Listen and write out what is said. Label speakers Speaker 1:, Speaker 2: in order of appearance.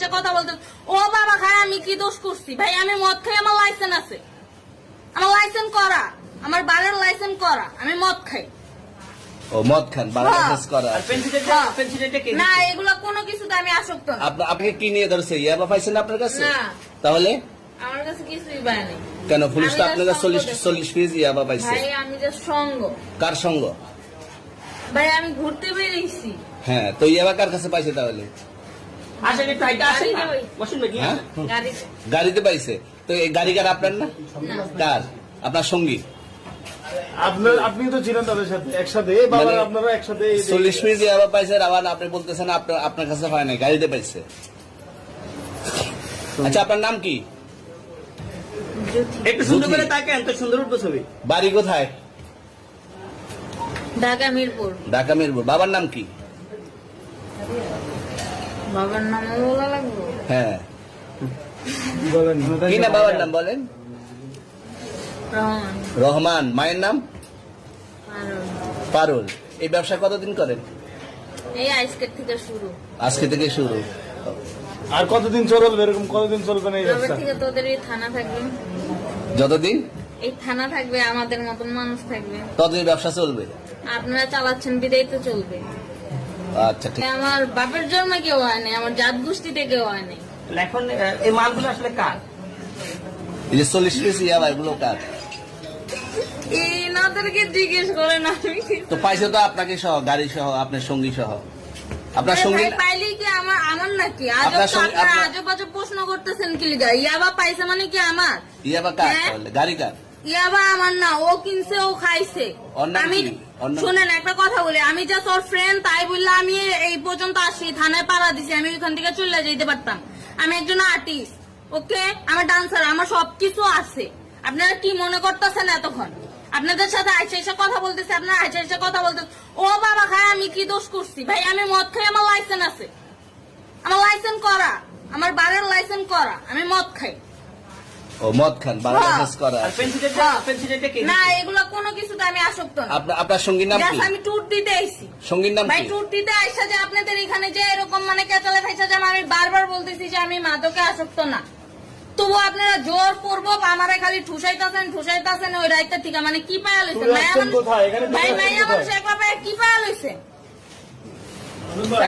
Speaker 1: কথা বলতে ও বাবা খায় আমি কি দোষ করছি ভাই? আমি মদ খাই, আমার লাইসেন্স আছে, আমার লাইসেন্স করা, আমার বারের লাইসেন্স করা, আমি মদ খাই।
Speaker 2: ও মদ খান, বারের লাইসেন্স করা।
Speaker 1: না এগুলো কোনো কিছুতে আমি আসক্ত না।
Speaker 2: আপনাকে কি নিয়ে ধরছে? ইয়াবা পাইছেন আপনার কাছে?
Speaker 1: না
Speaker 2: তাহলে
Speaker 1: আমার কাছে কিছুই পায় নাই।
Speaker 2: কেন পুলিশ তো আপনার কাছে 40 পিস ইয়াবা পাইছে?
Speaker 1: ভাই আমি যে সঙ্গ।
Speaker 2: কার সঙ্গ?
Speaker 1: ভাই আমি ঘুরতে বেরিয়েছি।
Speaker 2: হ্যাঁ, তো ইয়াবা কার কাছে পাইছে তাহলে? গাড়িতে পাইছে। তো এই গাড়ি কার? আপনার না? কার? আপনার সঙ্গী?
Speaker 3: আপনি তো ছিলেন তাদের সাথে একসাথে, আপনারা একসাথে
Speaker 2: 40 পিস ইয়াবা পাইছে, আবার আপনি বলতেছেন আপনার কাছে হয় নাই, গাড়িতে পাইছে। আচ্ছা, আপনার নাম কি?
Speaker 4: একটু সুন্দর করে তাকান তো, সুন্দর উঠবো ছবি।
Speaker 2: বাড়ি কোথায়?
Speaker 1: ঢাকা মিরপুর।
Speaker 2: ঢাকা মিরপুর। বাবার নাম কি?
Speaker 1: বাবার নাম বলা লাগবে?
Speaker 2: হ্যাঁ,
Speaker 3: বলেন
Speaker 2: কি না বাবার নাম বলেন?
Speaker 1: রহমান।
Speaker 2: রহমান। মায়ের নাম? পারুল। এই ব্যবসা কতদিন করেন?
Speaker 1: এই আজকের থেকে শুরু।
Speaker 2: আজকে থেকে শুরু।
Speaker 3: আর কতদিন চলবে এরকম? কতদিন চলবে না এই
Speaker 1: তবে
Speaker 3: ব্যবসা?
Speaker 1: থেকে তোদের এই থানা থাকবে,
Speaker 2: যতদিন
Speaker 1: এই থানা থাকবে, আমাদের মতন মানুষ থাকবে,
Speaker 2: ততদিন ব্যবসা চলবে।
Speaker 1: আপনারা চালাচ্ছেন বিদায় তো চলবে।
Speaker 2: আচ্ছা, ঠিক।
Speaker 1: আমার বাপের জন্মে কেউ হয় নাই, আমার জাত গোষ্ঠীতে কেউ হয় নাই।
Speaker 4: এখন এই মালগুলো আসলে কার?
Speaker 2: এই যে 40 পিস ইয়াবা, এগুলো কার?
Speaker 1: এনাদেরকে জিজ্ঞেস করেন। আমি
Speaker 2: তো পাইছে তো আপনাকে সহ, গাড়ি সহ, আপনার সঙ্গী সহ। আপনার সঙ্গী
Speaker 1: পাইলে কি আমার নাকি?
Speaker 2: আপনার সঙ্গে- আপনার-
Speaker 1: আজব আজব প্রশ্ন করতেছেন কি লিগা? ইয়াবা পাইছে মানে কি আমার?
Speaker 2: ইয়াবা কার
Speaker 1: হ্যাঁ?
Speaker 2: তাহলে? গাড়ি কার?
Speaker 1: ইয়াবা আমার না, ও কিনছে, ও খাইছে।
Speaker 2: ওর নাম
Speaker 1: আমি
Speaker 2: কি? ওর নাম-
Speaker 1: শুনেন একটা কথা বলি, আমি জাস্ট ওর ফ্রেন্ড, তাই বললে আমি এই পর্যন্ত আসি, থানায় পাড়া দিছি, আমি ওইখান থেকে চলে যেতে পারতাম। আমি একজন আর্টিস্ট, ওকে, আমার ডান্সার, আমার সবকিছু আছে। আপনারা কি মনে করতেছেন এতক্ষণ? আপনাদের সাথে আইসা এসে কথা বলতেছে, আপনারা আইসা এসে কথা বলতেছে ও বাবা খায় আমি কি দোষ করছি ভাই? আমি মদ খাই, আমার লাইসেন্স আছে, আমার লাইসেন্স করা, আমার বারের লাইসেন্স করা, আমি মদ খাই।
Speaker 2: ও মদ খান, বারের লাইসেন্স করা।
Speaker 4: আর পেন্সিলটা কে?
Speaker 1: না এগুলো কোনো কিছুতে আমি আসক্ত না।
Speaker 2: আপনার সঙ্গীর নাম কি?
Speaker 1: Just আমি ট্যুর দিতে আইছি।
Speaker 2: সঙ্গীর নাম
Speaker 1: ভাই
Speaker 2: কি?
Speaker 1: ট্যুর দিতে আইসা যে আপনাদের এখানে যে এরকম মানে কেচালে খাইছে, যে আমি বারবার বলতেছি যে আমি মাদকে আসক্ত না, তবু আপনারা জোর করবো আমারে খালি ঠুসাইতাছেন ওই রাইতে থেকে। মানে কি পায়া লইছে?
Speaker 3: কোথায়? এখানে
Speaker 1: ভাই মাইয়া মানুষ একলা পায়া কি পায়া লইছে?